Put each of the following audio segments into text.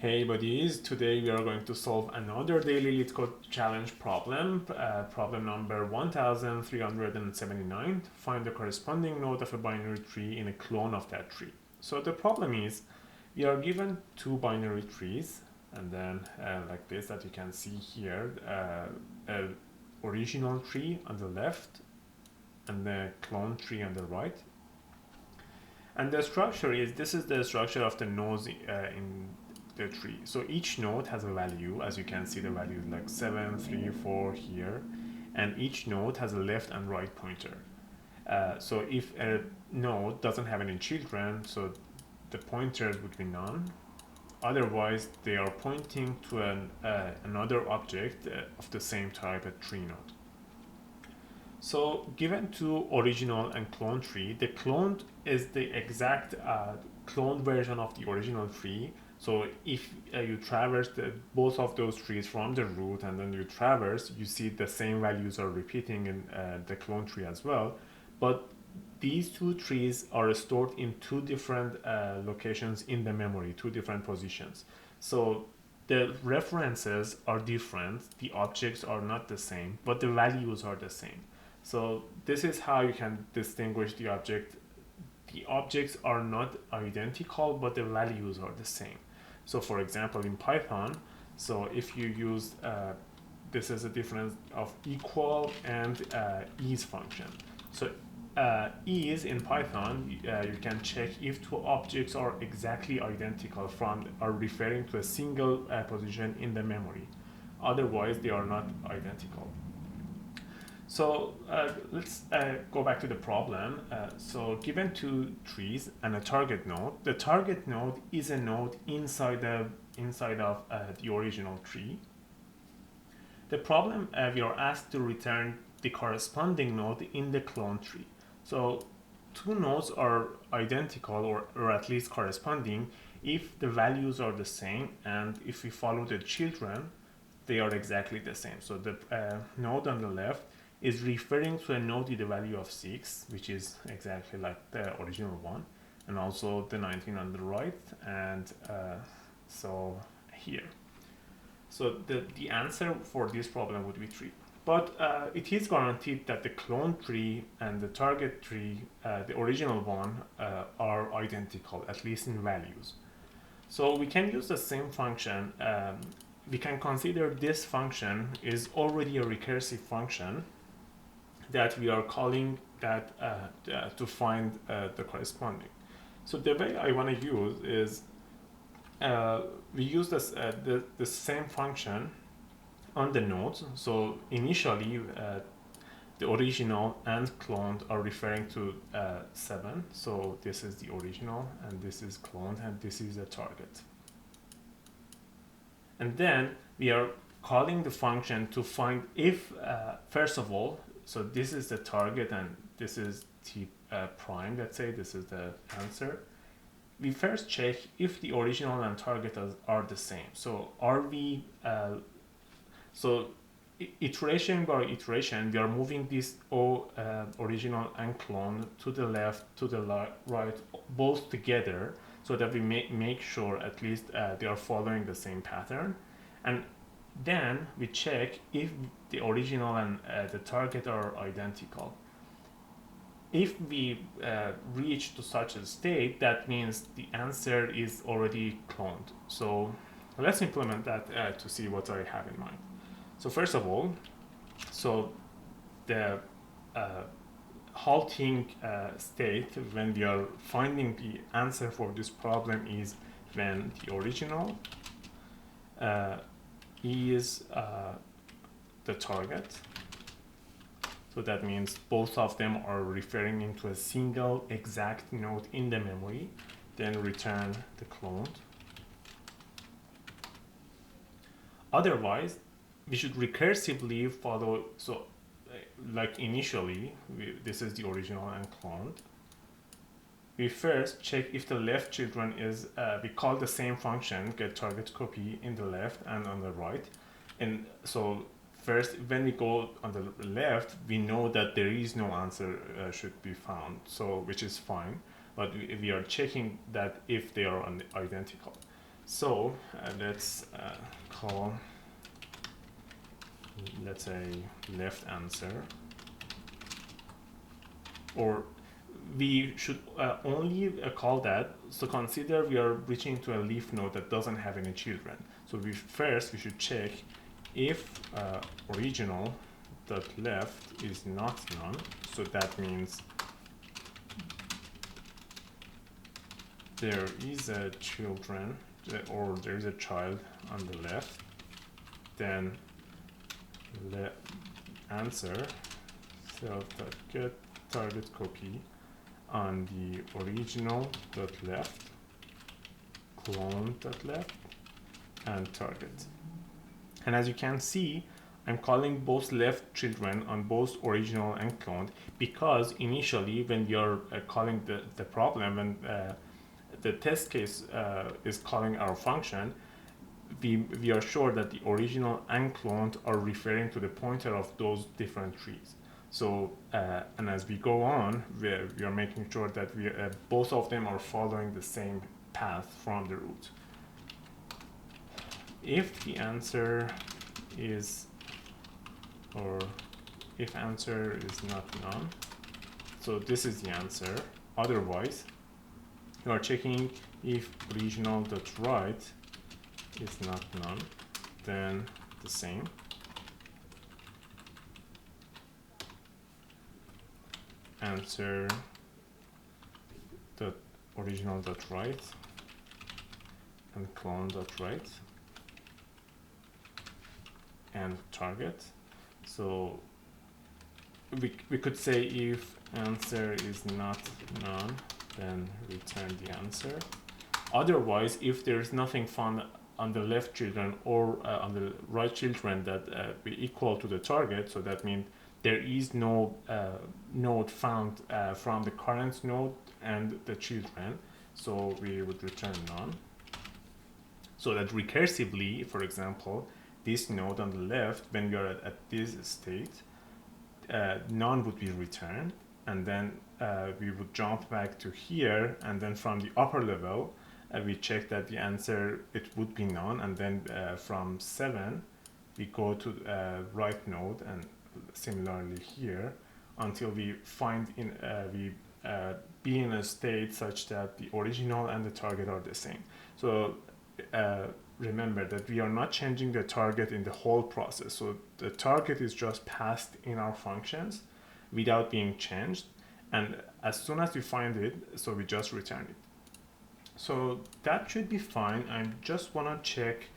Hey buddies, today we are going to solve another daily LeetCode challenge problem, problem number 1379. Find the corresponding node of a binary tree in a clone of that tree. So the problem is we are given two binary trees and then like this that you can see here, an original tree on the left and the clone tree on the right. And the structure is, this is the structure of the nodes in the tree. So each node has a value. As you can see, the value is like 7, 3, 4 here, and each node has a left and right pointer. So if a node doesn't have any children, so the pointers would be none. Otherwise, they are pointing to another object of the same type, a tree node. So given two original and clone tree, the cloned is the exact cloned version of the original tree. So if you traverse both of those trees from the root and then you traverse, you see the same values are repeating in the clone tree as well. But these two trees are stored in two different locations in the memory, two different positions. So the references are different, the objects are not the same, but the values are the same. So this is how you can distinguish the object. The objects are not identical, but the values are the same. So for example, in Python, so if you use, this is a difference of equal and is function. So is in Python, you can check if two objects are exactly identical are referring to a single position in the memory. Otherwise, they are not identical. So let's go back to the problem. So given two trees and a target node, the target node is a node inside of the original tree. The problem, we are asked to return the corresponding node in the clone tree. So two nodes are identical or at least corresponding if the values are the same, and if we follow the children, they are exactly the same. So the node on the left is referring to a node with a value of 6, which is exactly like the original one, and also the 19 on the right, and so here. So the answer for this problem would be 3. But it is guaranteed that the clone tree and the target tree, the original one, are identical, at least in values. So we can use the same function. We can consider this function is already a recursive function that we are calling that to find the corresponding. So the way I want to use is we use this the same function on the nodes. So initially the original and cloned are referring to 7. So this is the original and this is cloned and this is the target. And then we are calling the function to find if first of all, so this is the target and this is t prime, let's say this is the answer. We first check if the original and target are the same. So are we, so iteration by iteration, we are moving this original and clone to the left, to the right, both together, so that we make sure at least they are following the same pattern. And then we check if the original and the target are identical. If we reach to such a state, that means the answer is already cloned. So let's implement that to see what I have in mind. So first of all, so the halting state when we are finding the answer for this problem is when the original is the target. So that means both of them are referring into a single exact node in the memory. Then return the cloned. Otherwise, we should recursively follow. So like initially, this is the original and cloned. We first check if the left children is, we call the same function, get target copy in the left and on the right. And so first, when we go on the left, we know that there is no answer should be found, so which is fine. But we are checking that if they are identical. So let's call, let's say, left answer, or we should only call that. So consider we are reaching to a leaf node that doesn't have any children. So first we should check if original dot left is not none. So that means there is a children, or there is a child on the left. Then the answer self.get target copy on the original dot left, clone dot left, and target. And as you can see, I'm calling both left children on both original and cloned, because initially when we are calling the problem, and the test case is calling our function, we are sure that the original and cloned are referring to the pointer of those different trees. So, and as we go on, we are making sure that both of them are following the same path from the root. If the answer is, or if answer is not none, so this is the answer. Otherwise, you are checking if original.right is not none, then the same. Answer dot original dot right and clone dot right and target. So we could say if answer is not none, then return the answer. Otherwise, if there is nothing found on the left children or on the right children that be equal to the target, so that means there is no node found from the current node and the children, so we would return none. So that recursively, for example, this node on the left, when we are at this state, none would be returned, and then we would jump back to here, and then from the upper level, we check that the answer, it would be none, and then from 7, we go to right node, and similarly here, until we find be in a state such that the original and the target are the same. So remember that we are not changing the target in the whole process. So the target is just passed in our functions without being changed, and as soon as we find it, so we just return it. So that should be fine. I just want to check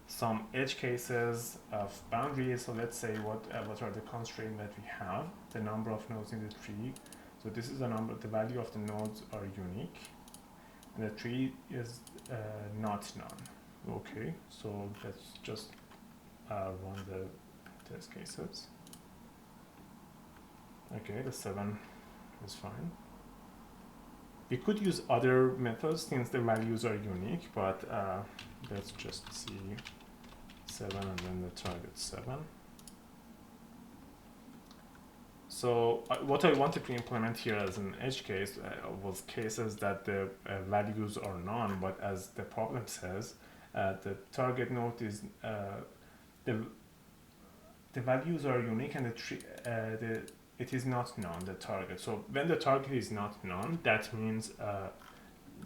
some edge cases of boundaries. So let's say what are the constraints that we have, the number of nodes in the tree. So this is the number, the value of the nodes are unique, and the tree is not none. Okay, so let's just run the test cases. Okay, the 7 is fine. We could use other methods since the values are unique, but let's just see 7 and then the target 7. So what I wanted to implement here as an edge case was cases that the values are none, but as the problem says, the target node is the values are unique, and it is not none, the target. So when the target is not none, that means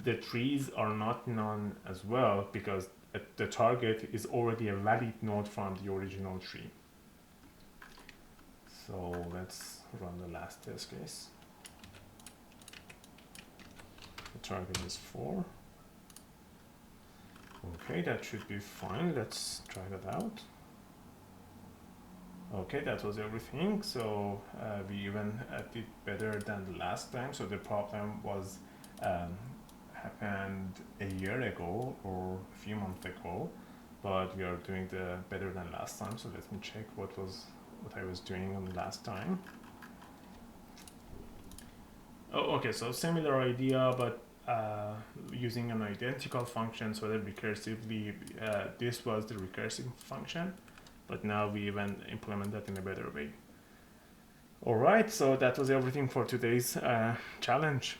the trees are not none as well, because the target is already a valid node from the original tree. So let's run the last test case. The target is 4. Okay, that should be fine. Let's try that out. Okay, that was everything. So we even did better than the last time. So the problem was happened a year ago or a few months ago, but we are doing the better than last time. So let me check what I was doing on the last time. Oh, okay, so similar idea, but using an identical function, so that recursively, this was the recursive function, but now we even implement that in a better way. All right, so that was everything for today's challenge.